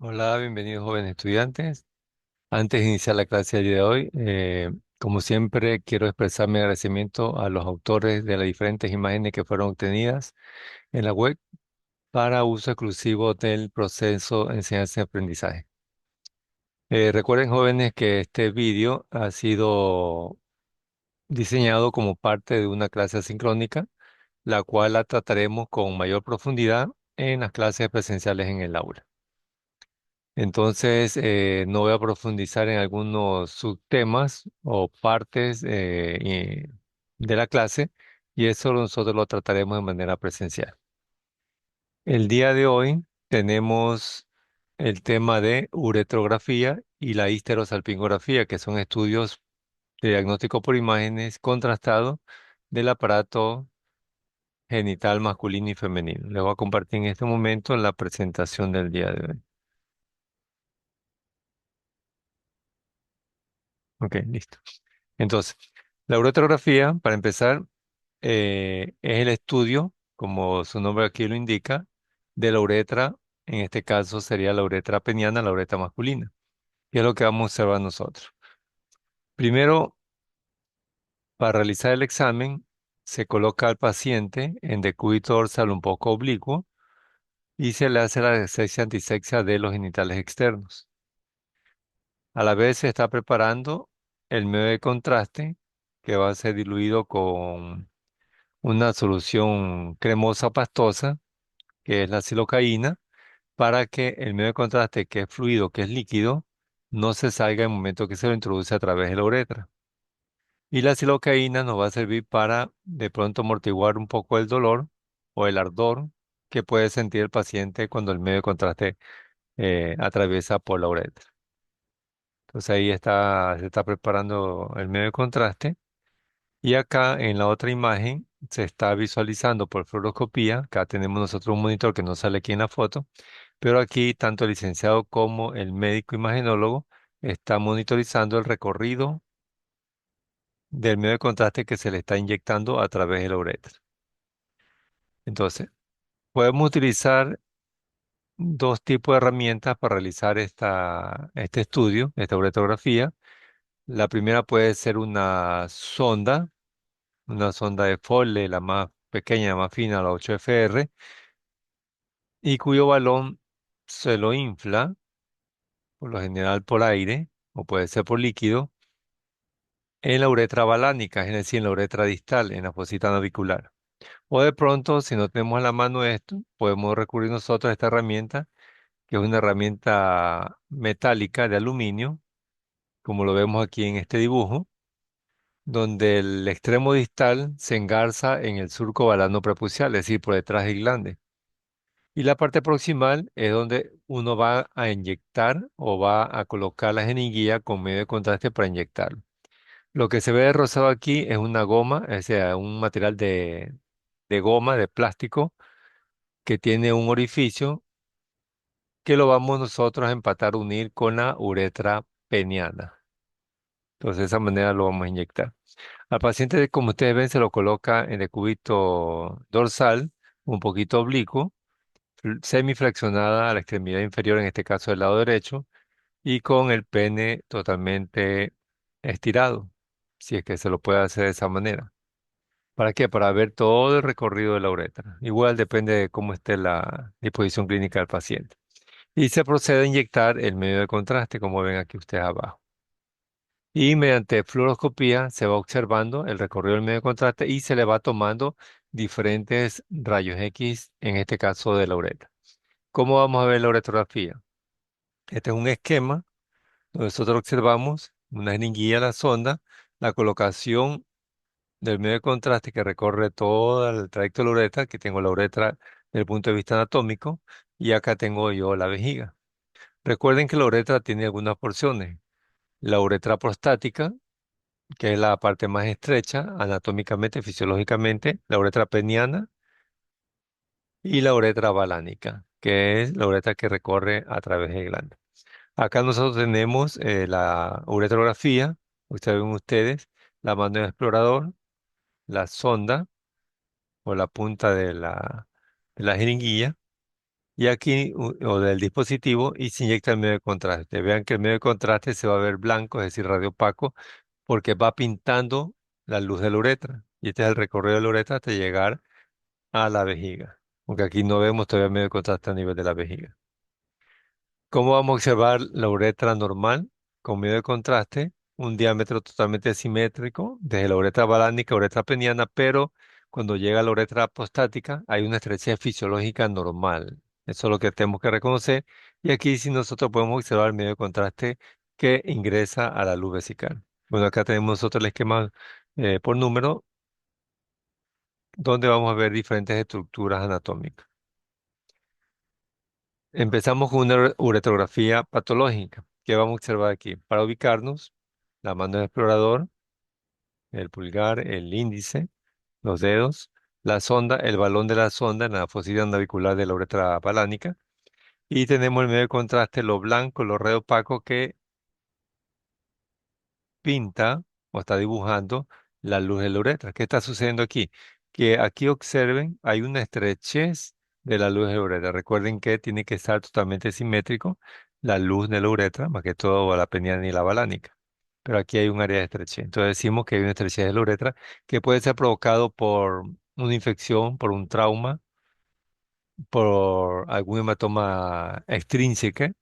Hola, bienvenidos jóvenes estudiantes. Antes de iniciar la clase del día de hoy, como siempre, quiero expresar mi agradecimiento a los autores de las diferentes imágenes que fueron obtenidas en la web para uso exclusivo del proceso de enseñanza y aprendizaje. Recuerden jóvenes que este vídeo ha sido diseñado como parte de una clase asincrónica, la cual la trataremos con mayor profundidad en las clases presenciales en el aula. Entonces, no voy a profundizar en algunos subtemas o partes de la clase y eso nosotros lo trataremos de manera presencial. El día de hoy tenemos el tema de uretrografía y la histerosalpingografía, que son estudios de diagnóstico por imágenes contrastados del aparato genital masculino y femenino. Les voy a compartir en este momento la presentación del día de hoy. Ok, listo. Entonces, la uretrografía, para empezar, es el estudio, como su nombre aquí lo indica, de la uretra, en este caso sería la uretra peniana, la uretra masculina, y es lo que vamos a observar nosotros. Primero, para realizar el examen, se coloca al paciente en decúbito dorsal un poco oblicuo y se le hace la disección antisexia de los genitales externos. A la vez se está preparando el medio de contraste, que va a ser diluido con una solución cremosa pastosa, que es la silocaína, para que el medio de contraste, que es fluido, que es líquido, no se salga en el momento que se lo introduce a través de la uretra. Y la silocaína nos va a servir para de pronto amortiguar un poco el dolor o el ardor que puede sentir el paciente cuando el medio de contraste atraviesa por la uretra. Entonces ahí se está preparando el medio de contraste. Y acá en la otra imagen se está visualizando por fluoroscopía. Acá tenemos nosotros un monitor que no sale aquí en la foto, pero aquí tanto el licenciado como el médico imagenólogo están monitorizando el recorrido del medio de contraste que se le está inyectando a través de la uretra. Entonces, podemos utilizar dos tipos de herramientas para realizar este estudio, esta uretrografía. La primera puede ser una sonda de Foley, la más pequeña, la más fina, la 8FR, y cuyo balón se lo infla, por lo general por aire, o puede ser por líquido, en la uretra balánica, es decir, en la uretra distal, en la fosita navicular. O de pronto, si no tenemos a la mano esto, podemos recurrir nosotros a esta herramienta, que es una herramienta metálica de aluminio, como lo vemos aquí en este dibujo, donde el extremo distal se engarza en el surco balano prepucial, es decir, por detrás del glande. Y la parte proximal es donde uno va a inyectar o va a colocar la jeringuilla con medio de contraste para inyectarlo. Lo que se ve de rosado aquí es una goma, o sea, un material de goma, de plástico, que tiene un orificio que lo vamos nosotros a empatar, unir con la uretra peniana. Entonces, de esa manera lo vamos a inyectar. Al paciente, como ustedes ven, se lo coloca en el cúbito dorsal, un poquito oblicuo, semiflexionada a la extremidad inferior, en este caso del lado derecho, y con el pene totalmente estirado, si es que se lo puede hacer de esa manera. ¿Para qué? Para ver todo el recorrido de la uretra. Igual depende de cómo esté la disposición clínica del paciente. Y se procede a inyectar el medio de contraste, como ven aquí ustedes abajo. Y mediante fluoroscopía se va observando el recorrido del medio de contraste y se le va tomando diferentes rayos X, en este caso de la uretra. ¿Cómo vamos a ver la uretrografía? Este es un esquema donde nosotros observamos una jeringuilla a la sonda, la colocación del medio de contraste que recorre todo el trayecto de la uretra, que tengo la uretra desde el punto de vista anatómico, y acá tengo yo la vejiga. Recuerden que la uretra tiene algunas porciones. La uretra prostática, que es la parte más estrecha, anatómicamente, fisiológicamente, la uretra peniana y la uretra balánica, que es la uretra que recorre a través del glande. Acá nosotros tenemos la uretrografía, ustedes ven ustedes, la mano del explorador, la sonda o la punta de la jeringuilla y aquí, o del dispositivo, y se inyecta el medio de contraste. Vean que el medio de contraste se va a ver blanco, es decir, radiopaco, porque va pintando la luz de la uretra. Y este es el recorrido de la uretra hasta llegar a la vejiga, porque aquí no vemos todavía el medio de contraste a nivel de la vejiga. ¿Cómo vamos a observar la uretra normal con medio de contraste? Un diámetro totalmente simétrico desde la uretra balánica a uretra peniana, pero cuando llega a la uretra apostática hay una estrechez fisiológica normal. Eso es lo que tenemos que reconocer. Y aquí sí nosotros podemos observar el medio de contraste que ingresa a la luz vesical. Bueno, acá tenemos nosotros el esquema por número, donde vamos a ver diferentes estructuras anatómicas. Empezamos con una uretrografía patológica. ¿Qué vamos a observar aquí? Para ubicarnos, la mano del explorador, el pulgar, el índice, los dedos, la sonda, el balón de la sonda en la fosilla navicular de la uretra balánica. Y tenemos el medio de contraste, lo blanco, lo red opaco que pinta o está dibujando la luz de la uretra. ¿Qué está sucediendo aquí? Que aquí observen, hay una estrechez de la luz de la uretra. Recuerden que tiene que estar totalmente simétrico la luz de la uretra, más que todo la peniana y la balánica. Pero aquí hay un área de estrechez. Entonces decimos que hay una estrechez de la uretra que puede ser provocado por una infección, por un trauma, por algún hematoma extrínseco, es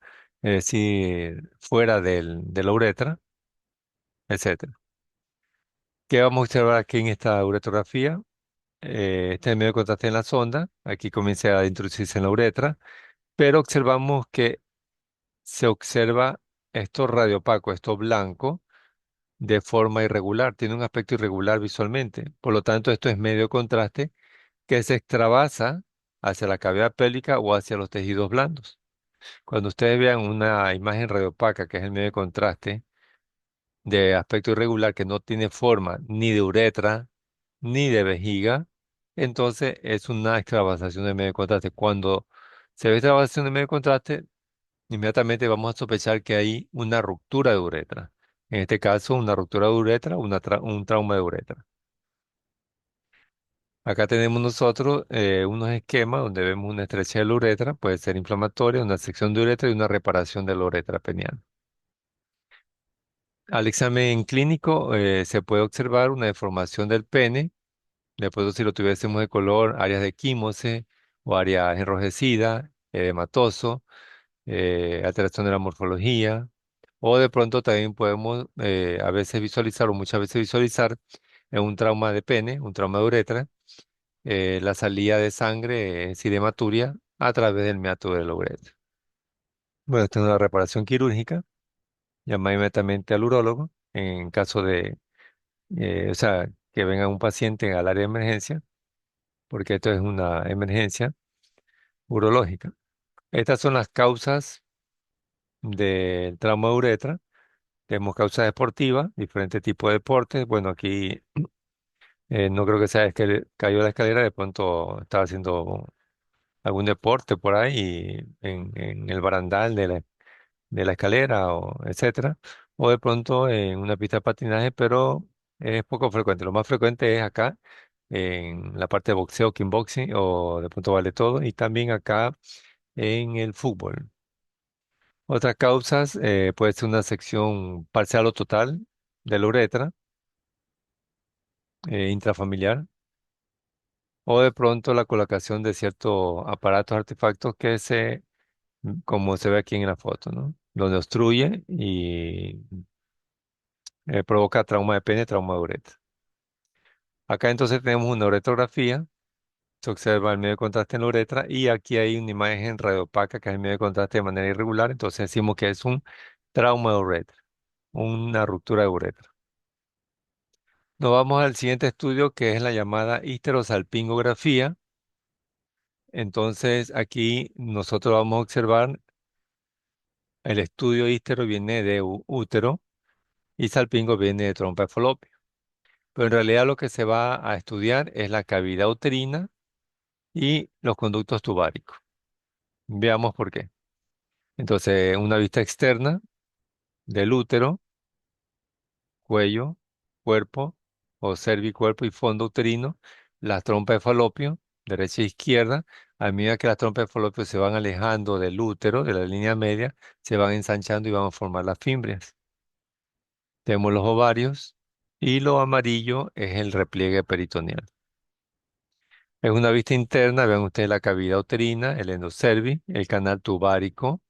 decir, fuera de la uretra, etcétera. ¿Qué vamos a observar aquí en esta uretrografía? Este es el medio de contraste en la sonda. Aquí comienza a introducirse en la uretra, pero observamos que se observa esto radiopaco, esto blanco, de forma irregular. Tiene un aspecto irregular visualmente. Por lo tanto, esto es medio de contraste que se extravasa hacia la cavidad pélvica o hacia los tejidos blandos. Cuando ustedes vean una imagen radiopaca, que es el medio de contraste, de aspecto irregular que no tiene forma ni de uretra ni de vejiga, entonces es una extravasación de medio de contraste. Cuando se ve extravasación de medio de contraste, inmediatamente vamos a sospechar que hay una ruptura de uretra. En este caso, una ruptura de uretra, un trauma de uretra. Acá tenemos nosotros unos esquemas donde vemos una estrechez de la uretra, puede ser inflamatoria, una sección de uretra y una reparación de la uretra peniana. Al examen clínico se puede observar una deformación del pene. Después, si lo tuviésemos de color, áreas de quimose o áreas enrojecidas, edematoso, alteración de la morfología. O de pronto también podemos a veces visualizar o muchas veces visualizar en un trauma de pene, un trauma de uretra, la salida de sangre, es decir, hematuria, a través del meato de la uretra. Bueno, esta es una reparación quirúrgica. Llama inmediatamente al urólogo en caso de, o sea, que venga un paciente al área de emergencia, porque esto es una emergencia urológica. Estas son las causas del trauma de uretra. Tenemos causas deportivas, diferentes tipos de deportes. Bueno, aquí no creo que sea que cayó la escalera, de pronto estaba haciendo algún deporte por ahí en el barandal de la escalera, o etcétera. O de pronto en una pista de patinaje, pero es poco frecuente. Lo más frecuente es acá, en la parte de boxeo, kickboxing, o de pronto vale todo, y también acá en el fútbol. Otras causas puede ser una sección parcial o total de la uretra intrafamiliar, o de pronto la colocación de ciertos aparatos, artefactos como se ve aquí en la foto, ¿no? Donde obstruye y provoca trauma de pene, trauma de uretra. Acá entonces tenemos una uretrografía, se observa el medio de contraste en la uretra y aquí hay una imagen radiopaca que es el medio de contraste de manera irregular, entonces decimos que es un trauma de uretra, una ruptura de uretra. Nos vamos al siguiente estudio que es la llamada histerosalpingografía. Entonces aquí nosotros vamos a observar el estudio histero viene de útero y salpingo viene de trompa de falopio. Pero en realidad lo que se va a estudiar es la cavidad uterina y los conductos tubáricos. Veamos por qué. Entonces, una vista externa del útero, cuello, cuerpo o cervicuerpo y fondo uterino, las trompas de falopio, derecha e izquierda. A medida que las trompas de falopio se van alejando del útero, de la línea media, se van ensanchando y van a formar las fimbrias. Tenemos los ovarios y lo amarillo es el repliegue peritoneal. Es una vista interna, vean ustedes la cavidad uterina, el endocervix, el canal tubárico,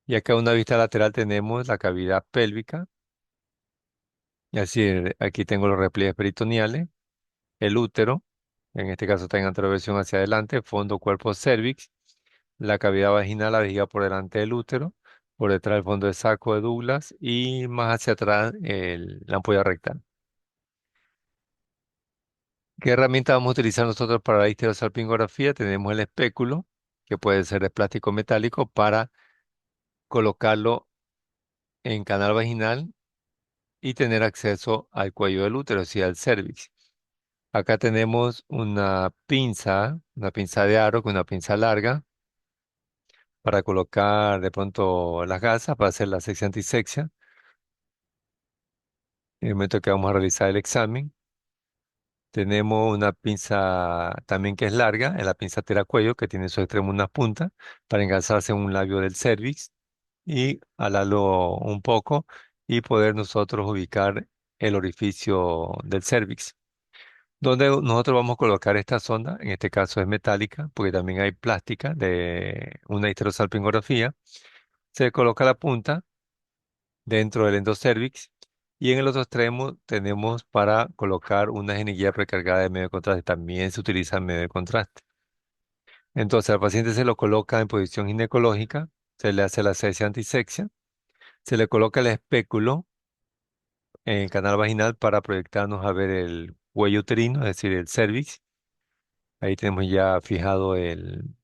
y acá una vista lateral tenemos la cavidad pélvica, y así aquí tengo los repliegues peritoneales, el útero, en este caso está en anteroversión hacia adelante, fondo, cuerpo, cervix, la cavidad vaginal, la vejiga por delante del útero, por detrás el fondo de saco de Douglas y más hacia atrás la ampolla rectal. ¿Qué herramienta vamos a utilizar nosotros para la histerosalpingografía? Tenemos el espéculo, que puede ser de plástico metálico, para colocarlo en canal vaginal y tener acceso al cuello del útero, o sea, al cervix. Acá tenemos una pinza de aro con una pinza larga para colocar de pronto las gasas para hacer la sección antiseccia. En el momento que vamos a realizar el examen, tenemos una pinza también que es larga, es la pinza tiracuello, que tiene en su extremo unas puntas para engasarse en un labio del cervix y alarlo un poco y poder nosotros ubicar el orificio del cervix. Donde nosotros vamos a colocar esta sonda, en este caso es metálica, porque también hay plástica de una histerosalpingografía. Se coloca la punta dentro del endocervix y en el otro extremo tenemos para colocar una jeringuilla precargada de medio de contraste. También se utiliza el medio de contraste. Entonces al paciente se lo coloca en posición ginecológica, se le hace la asepsia antiseccia, se le coloca el espéculo en el canal vaginal para proyectarnos a ver el cuello uterino, es decir, el cervix. Ahí tenemos ya fijado el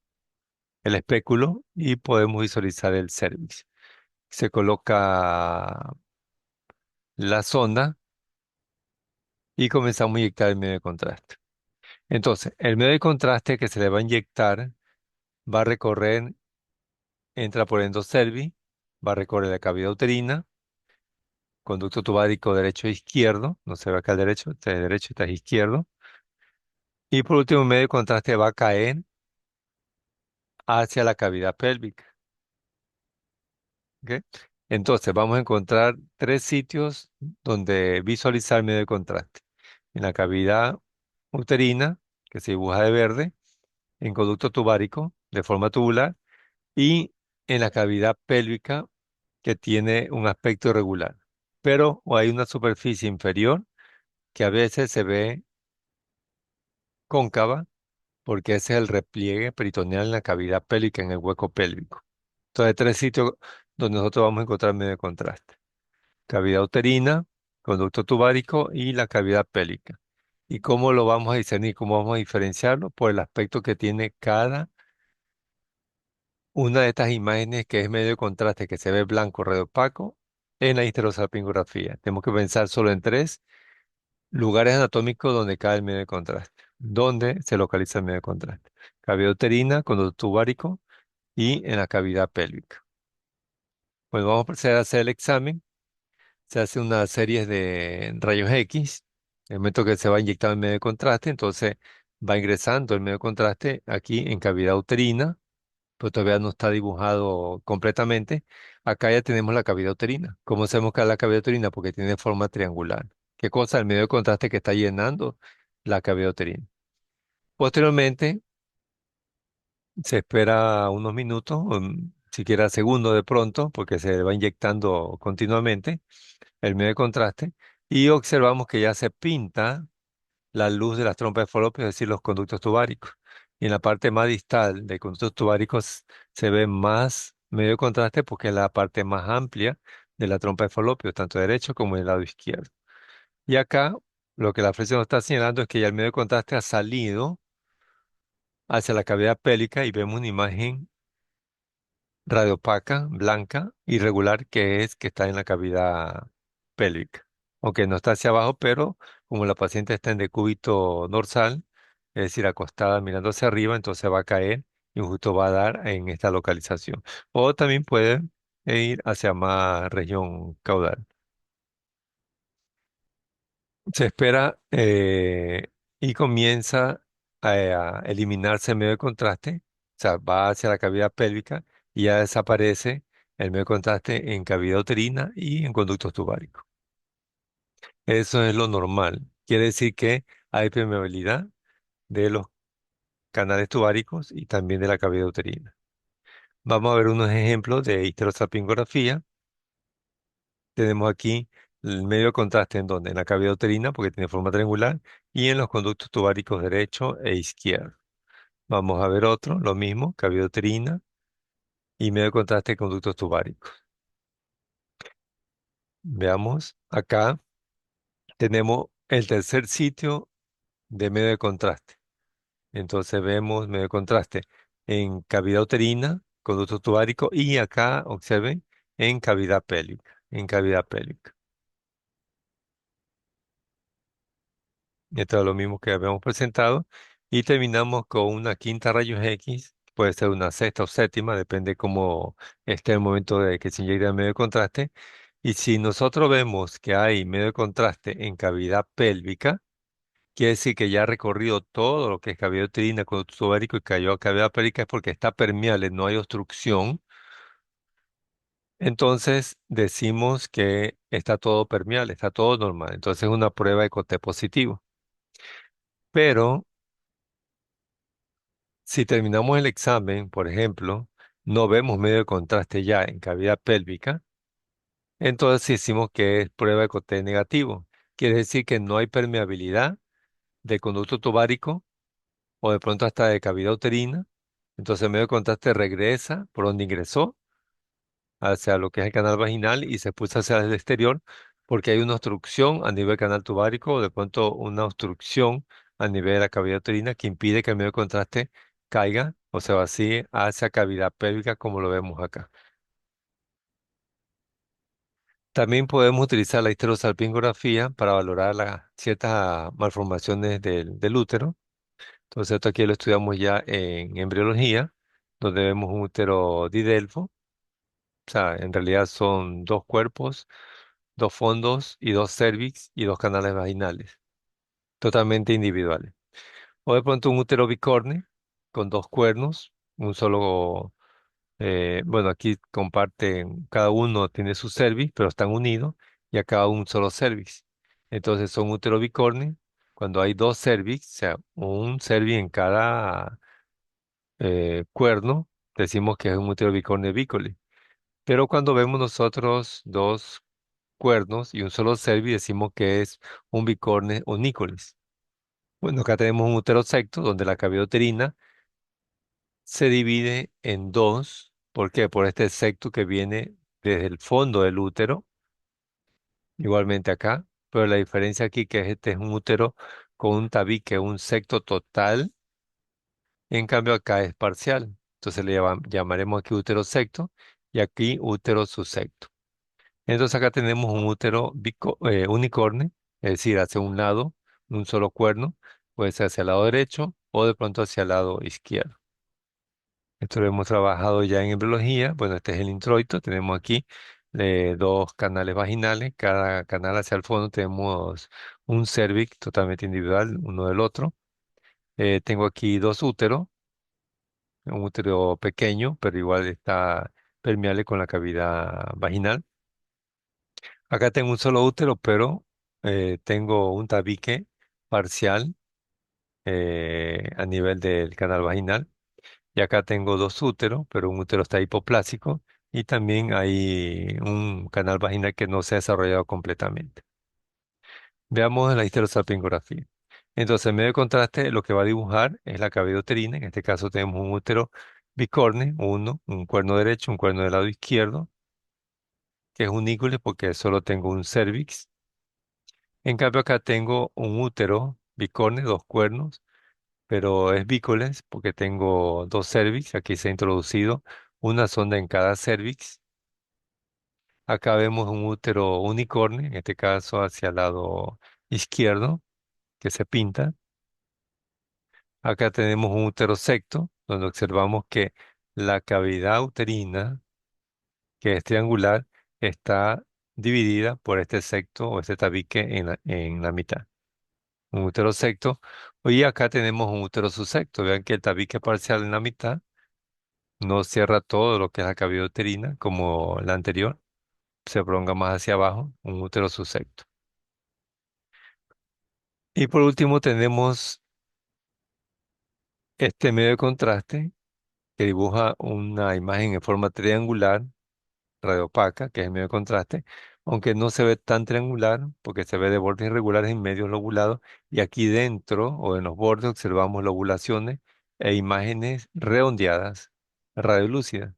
espéculo y podemos visualizar el cervix. Se coloca la sonda y comenzamos a inyectar el medio de contraste. Entonces, el medio de contraste que se le va a inyectar va a recorrer, entra por el endocervi, va a recorrer la cavidad uterina, conducto tubárico derecho e izquierdo, no se ve acá el derecho, este es derecho, este es izquierdo, y por último el medio de contraste va a caer hacia la cavidad pélvica. ¿Ok? Entonces, vamos a encontrar tres sitios donde visualizar el medio de contraste. En la cavidad uterina, que se dibuja de verde, en conducto tubárico, de forma tubular, y en la cavidad pélvica, que tiene un aspecto irregular. Pero hay una superficie inferior que a veces se ve cóncava, porque ese es el repliegue peritoneal en la cavidad pélvica, en el hueco pélvico. Entonces, hay tres sitios donde nosotros vamos a encontrar medio de contraste. Cavidad uterina, conducto tubárico y la cavidad pélvica. ¿Y cómo lo vamos a discernir? ¿Cómo vamos a diferenciarlo? Por el aspecto que tiene cada una de estas imágenes que es medio de contraste, que se ve blanco, red opaco, en la histerosalpingografía. Tenemos que pensar solo en tres lugares anatómicos donde cae el medio de contraste. ¿Dónde se localiza el medio de contraste? Cavidad uterina, conducto tubárico y en la cavidad pélvica. Pues vamos a proceder a hacer el examen. Se hace una serie de rayos X. En el momento que se va inyectando el medio de contraste, entonces va ingresando el medio de contraste aquí en cavidad uterina, pero todavía no está dibujado completamente. Acá ya tenemos la cavidad uterina. ¿Cómo sabemos que es la cavidad uterina? Porque tiene forma triangular. ¿Qué cosa? El medio de contraste que está llenando la cavidad uterina. Posteriormente, se espera unos minutos, siquiera segundos de pronto, porque se va inyectando continuamente el medio de contraste, y observamos que ya se pinta la luz de las trompas de falopio, es decir, los conductos tubáricos. Y en la parte más distal de conductos tubáricos se ve más medio de contraste porque es la parte más amplia de la trompa de falopio, tanto derecho como del lado izquierdo. Y acá lo que la flecha nos está señalando es que ya el medio de contraste ha salido hacia la cavidad pélvica y vemos una imagen radiopaca, blanca, irregular, que está en la cavidad pélvica. Aunque no está hacia abajo, pero como la paciente está en decúbito dorsal, es decir, acostada mirando hacia arriba, entonces va a caer y justo va a dar en esta localización. O también puede ir hacia más región caudal. Se espera y comienza a eliminarse el medio de contraste, o sea, va hacia la cavidad pélvica y ya desaparece el medio de contraste en cavidad uterina y en conductos tubáricos. Eso es lo normal. Quiere decir que hay permeabilidad de los canales tubáricos y también de la cavidad uterina. Vamos a ver unos ejemplos de histerosalpingografía. Tenemos aquí el medio de contraste en donde, en la cavidad uterina, porque tiene forma triangular, y en los conductos tubáricos derecho e izquierdo. Vamos a ver otro, lo mismo, cavidad uterina y medio de contraste de conductos tubáricos. Veamos, acá tenemos el tercer sitio de medio de contraste. Entonces vemos medio de contraste en cavidad uterina, conducto tubárico y acá, observen, en cavidad pélvica, en cavidad pélvica. Esto es lo mismo que habíamos presentado. Y terminamos con una quinta rayos X, puede ser una sexta o séptima, depende cómo esté el momento de que se inyecte el medio de contraste. Y si nosotros vemos que hay medio de contraste en cavidad pélvica, quiere decir que ya ha recorrido todo lo que es cavidad uterina, conducto tubárico y cayó a cavidad pélvica es porque está permeable, no hay obstrucción. Entonces decimos que está todo permeable, está todo normal. Entonces es una prueba de Coté positivo. Pero si terminamos el examen, por ejemplo, no vemos medio de contraste ya en cavidad pélvica, entonces decimos que es prueba de Coté negativo. Quiere decir que no hay permeabilidad de conducto tubárico o de pronto hasta de cavidad uterina. Entonces el medio de contraste regresa por donde ingresó, hacia lo que es el canal vaginal y se expulsa hacia el exterior porque hay una obstrucción a nivel canal tubárico o de pronto una obstrucción a nivel de la cavidad uterina que impide que el medio de contraste caiga o se vacíe hacia cavidad pélvica como lo vemos acá. También podemos utilizar la histerosalpingografía para valorar las ciertas malformaciones del útero. Entonces esto aquí lo estudiamos ya en embriología, donde vemos un útero didelfo. O sea, en realidad son dos cuerpos, dos fondos y dos cervix y dos canales vaginales, totalmente individuales. O de pronto un útero bicorne con dos cuernos, un solo, bueno, aquí comparten, cada uno tiene su cervix, pero están unidos y acá un solo cervix. Entonces son útero bicorne cuando hay dos cervix, o sea, un cervix en cada cuerno, decimos que es un útero bicorne bícole. Pero cuando vemos nosotros dos cuernos y un solo cervix, decimos que es un bicorne unícolis. Bueno, acá tenemos un útero secto donde la cavidad uterina se divide en dos. ¿Por qué? Por este secto que viene desde el fondo del útero, igualmente acá. Pero la diferencia aquí que este es un útero con un tabique, un secto total, en cambio acá es parcial. Entonces llamaremos aquí útero secto y aquí útero subsecto. Entonces acá tenemos un útero unicorne, es decir, hacia un lado, un solo cuerno, puede ser hacia el lado derecho o de pronto hacia el lado izquierdo. Esto lo hemos trabajado ya en embriología. Bueno, este es el introito. Tenemos aquí dos canales vaginales. Cada canal hacia el fondo tenemos un cervix totalmente individual, uno del otro. Tengo aquí dos úteros, un útero pequeño, pero igual está permeable con la cavidad vaginal. Acá tengo un solo útero, pero tengo un tabique parcial a nivel del canal vaginal. Y acá tengo dos úteros, pero un útero está hipoplásico y también hay un canal vaginal que no se ha desarrollado completamente. Veamos la histerosalpingografía. Entonces, en medio de contraste, lo que va a dibujar es la cavidad uterina. En este caso tenemos un útero bicorne, uno, un cuerno derecho, un cuerno del lado izquierdo, que es unícule porque solo tengo un cervix. En cambio, acá tengo un útero bicorne, dos cuernos, pero es bícoles porque tengo dos cervix. Aquí se ha introducido una sonda en cada cervix. Acá vemos un útero unicornio, en este caso hacia el lado izquierdo, que se pinta. Acá tenemos un útero secto, donde observamos que la cavidad uterina, que es triangular, está dividida por este secto o este tabique en la mitad. un útero secto. Hoy acá tenemos un útero susecto. Vean que el tabique parcial en la mitad no cierra todo lo que es la cavidad uterina, como la anterior, se prolonga más hacia abajo, un útero susecto. Y por último tenemos este medio de contraste que dibuja una imagen en forma triangular, radiopaca, que es el medio de contraste, aunque no se ve tan triangular porque se ve de bordes irregulares en medios lobulados y aquí dentro o en los bordes observamos lobulaciones e imágenes redondeadas, radiolúcidas.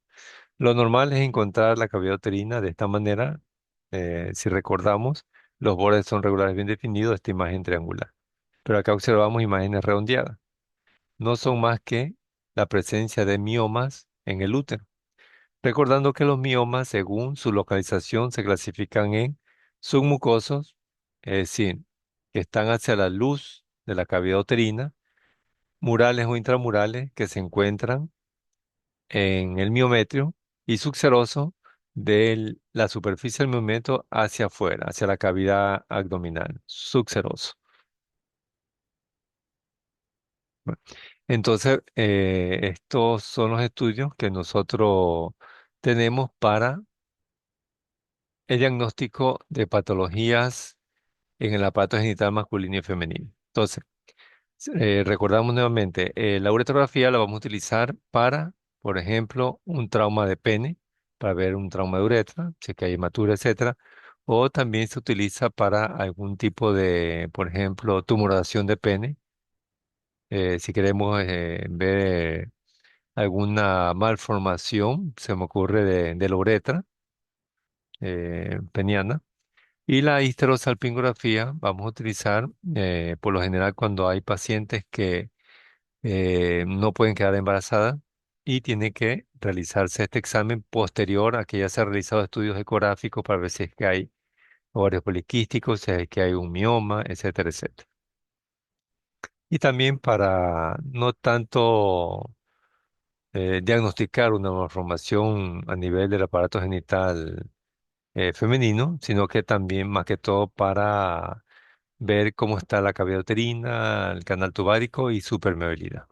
Lo normal es encontrar la cavidad uterina de esta manera. Si recordamos, los bordes son regulares bien definidos de esta imagen triangular. Pero acá observamos imágenes redondeadas. No son más que la presencia de miomas en el útero. Recordando que los miomas, según su localización, se clasifican en submucosos, es decir, que están hacia la luz de la cavidad uterina, murales o intramurales, que se encuentran en el miometrio, y subseroso de la superficie del miometrio hacia afuera, hacia la cavidad abdominal, subseroso. Bueno, entonces, estos son los estudios que nosotros tenemos para el diagnóstico de patologías en el aparato genital masculino y femenino. Entonces, recordamos nuevamente, la uretrografía la vamos a utilizar para, por ejemplo, un trauma de pene, para ver un trauma de uretra, si es que hay hematura, etcétera. O también se utiliza para algún tipo de, por ejemplo, tumoración de pene, si queremos ver alguna malformación, se me ocurre de la uretra peniana. Y la histerosalpingografía vamos a utilizar por lo general cuando hay pacientes que no pueden quedar embarazadas y tiene que realizarse este examen posterior a que ya se han realizado estudios ecográficos para ver si es que hay ovarios poliquísticos, si es que hay un mioma, etcétera, etcétera. Y también para no tanto diagnosticar una malformación a nivel del aparato genital femenino, sino que también más que todo para ver cómo está la cavidad uterina, el canal tubárico y su permeabilidad.